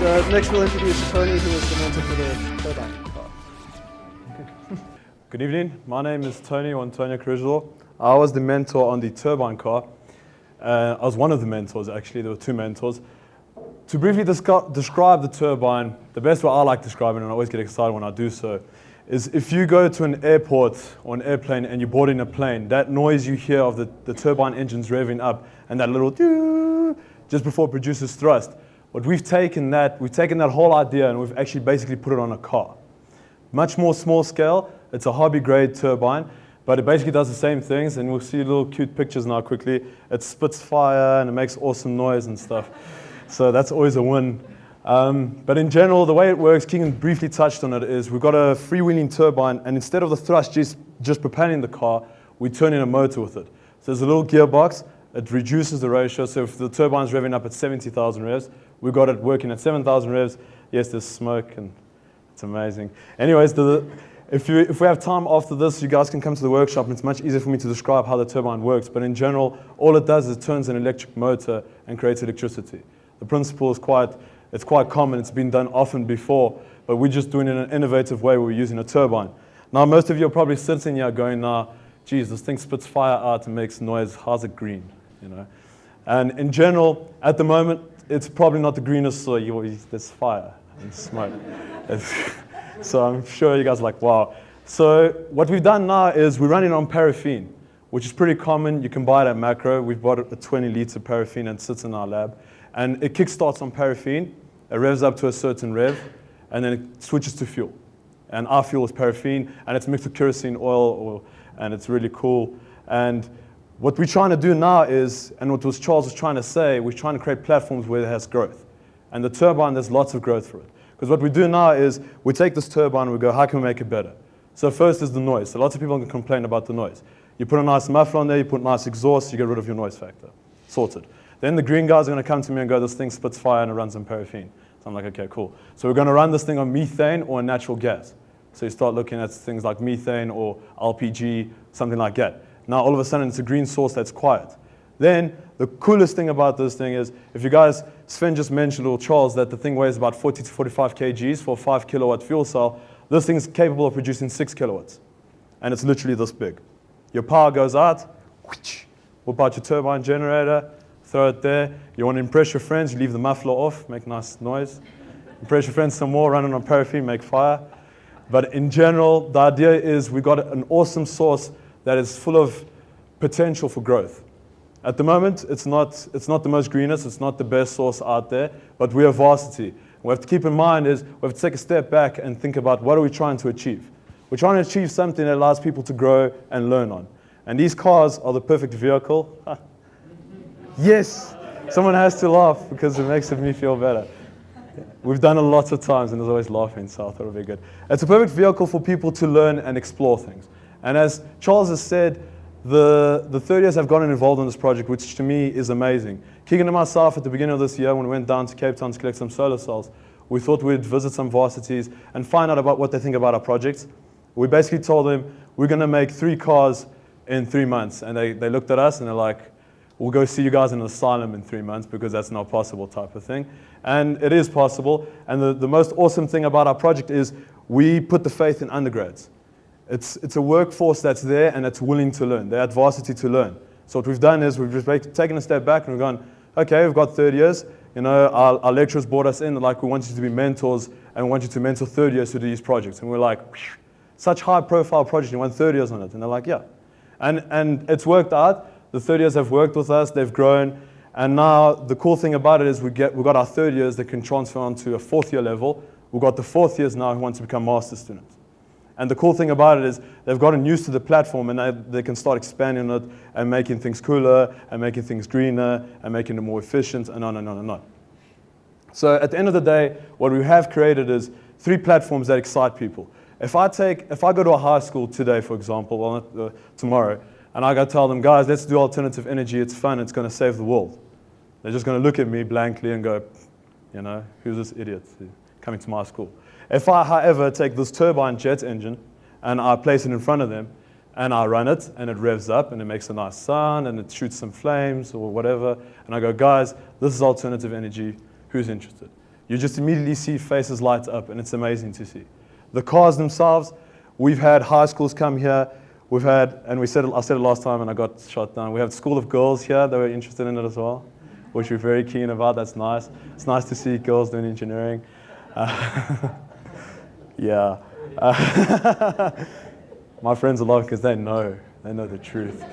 So next we'll introduce Tony, who is the mentor for the turbine car. Good evening, my name is Tony or Antonio Cruzlo. I was the mentor on the turbine car. I was one of the mentors actually, there were two mentors. To briefly describe the turbine, the best way I like describing it, and I always get excited when I do so, is if you go to an airport or an airplane and you're boarding a plane, that noise you hear of the turbine engines revving up and that little doo just before it produces thrust. What we've taken that whole idea and we've actually basically put it on a car. Much more small scale, it's a hobby grade turbine, but it basically does the same things, and we'll see little cute pictures now quickly. It spits fire and it makes awesome noise and stuff. So that's always a win. But in general, the way it works, Keegan briefly touched on it, is we've got a freewheeling turbine, and instead of the thrust just propelling the car, we turn in a motor with it. So there's a little gearbox, it reduces the ratio, so if the turbine's revving up at 70,000 revs, we've got it working at 7,000 revs. Yes, there's smoke, and it's amazing. Anyways, if we have time after this, you guys can come to the workshop, and it's much easier for me to describe how the turbine works. But in general, all it does is it turns an electric motor and creates electricity. The principle is quite common. It's been done often before, but we're just doing it in an innovative way where we're using a turbine. Now, most of you are probably sitting here going, geez, this thing spits fire out and makes noise. How's it green? You know? And in general, at the moment, it's probably not the greenest, so there's fire and smoke. So I'm sure you guys are like, wow. So what we've done now is we're running on paraffin, which is pretty common. You can buy it at Macro. We've bought a 20-liter paraffin and it sits in our lab. And it kickstarts on paraffin. It revs up to a certain rev, and then it switches to fuel. And our fuel is paraffin, and it's mixed with kerosene oil, and it's really cool. And what we're trying to do now is, and what Charles was trying to say, we're trying to create platforms where it has growth. And the turbine, there's lots of growth for it. Because what we do now is we take this turbine and we go, how can we make it better? So first is the noise. So lots of people can complain about the noise. You put a nice muffler on there, you put nice exhaust, you get rid of your noise factor. Sorted. Then the green guys are going to come to me and go, this thing spits fire and it runs on paraffin. So I'm like, okay, cool. So we're going to run this thing on methane or on natural gas. So you start looking at things like methane or LPG, something like that. Now all of a sudden it's a green source that's quiet. Then the coolest thing about this thing is, if you guys, Sven just mentioned, or Charles, that the thing weighs about 40 to 45 kgs for a 5 kilowatt fuel cell, this thing is capable of producing 6 kilowatts. And it's literally this big. Your power goes out, whip out your turbine generator, throw it there. You want to impress your friends, you leave the muffler off, make nice noise. Impress your friends some more, run it on paraffin, make fire. But in general, the idea is we've got an awesome source that is full of potential for growth. At the moment, it's not the most greenest, it's not the best source out there, but we are varsity. What we have to keep in mind is we have to take a step back and think about what are we trying to achieve. We're trying to achieve something that allows people to grow and learn on. And these cars are the perfect vehicle. Yes, someone has to laugh because it makes me feel better. We've done it lots of times and there's always laughing, so I thought it would be good. It's a perfect vehicle for people to learn and explore things. And as Charles has said, the third years have gotten involved in this project, which to me is amazing. Keegan and myself, at the beginning of this year, when we went down to Cape Town to collect some solar cells, we thought we'd visit some varsities and find out about what they think about our projects. We basically told them, we're going to make 3 cars in 3 months. And they looked at us and they're like, we'll go see you guys in an asylum in 3 months because that's not possible type of thing. And it is possible. And the most awesome thing about our project is we put the faith in undergrads. It's a workforce that's there and it's willing to learn. They're at varsity to learn. So what we've done is we've just taken a step back and we've gone, okay, we've got third years. You know, our lecturers brought us in like, we want you to be mentors and we want you to mentor third years to do these projects. And we're like, such high profile project, you want third years on it. And they're like, yeah. And it's worked out. The third years have worked with us, they've grown. And now the cool thing about it is we've got our third years that can transfer onto a 4th year level. We've got the 4th years now who want to become master students. And the cool thing about it is they've gotten used to the platform and they can start expanding it and making things cooler and making things greener and making it more efficient and on and on and on. So at the end of the day, what we have created is 3 platforms that excite people. If I go to a high school today, for example, well, not, tomorrow, and I go tell them, guys, let's do alternative energy, it's fun, it's going to save the world. They're just going to look at me blankly and go, you know, who's this idiot coming to my school? If I, however, take this turbine jet engine and I place it in front of them and I run it and it revs up and it makes a nice sound and it shoots some flames or whatever, and I go, guys, this is alternative energy, who's interested? you just immediately see faces light up, and it's amazing to see. The cars themselves, we've had high schools come here. We've had, and I said it last time and I got shot down, we have School of Girls here that were interested in it as well, which we're very keen about. That's nice. It's nice to see girls doing engineering. Yeah. My friends are laughing because they know the truth.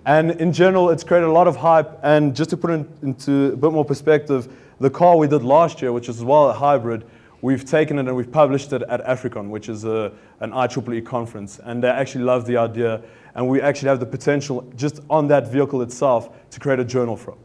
And in general, it's created a lot of hype. And just to put it into a bit more perspective, the car we did last year, which is as well a hybrid, we've taken it and we've published it at Africon, which is an IEEE conference. And they actually love the idea. And we actually have the potential, just on that vehicle itself, to create a journal from.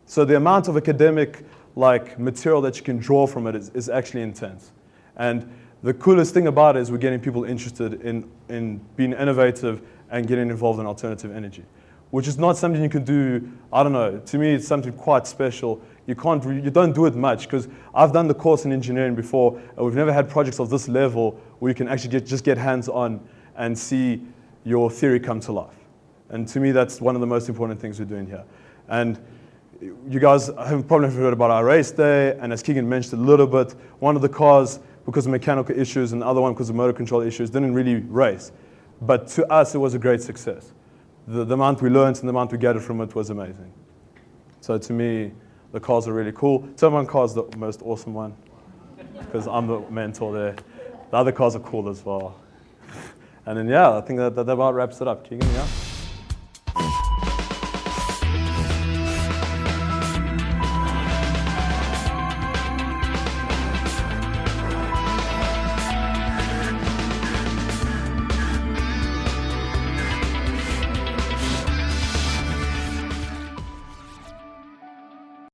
So the amount of academic material that you can draw from it is actually intense. And the coolest thing about it is we're getting people interested in being innovative and getting involved in alternative energy, which is not something you can do, I don't know, to me it's something quite special. You don't do it much, because I've done the course in engineering before, and we've never had projects of this level where you can actually just get hands-on and see your theory come to life. And to me, that's one of the most important things we're doing here. And you guys have probably heard about our race day, and as Keegan mentioned a little bit, one of the cars, because of mechanical issues, and the other one because of motor control issues, didn't really race. But to us, it was a great success. The amount we learned and the amount we gathered from it was amazing. So to me, the cars are really cool. Turbine car is the most awesome one, because I'm the mentor there. The other cars are cool as well. And then, yeah, I think that about wraps it up. Keegan, yeah?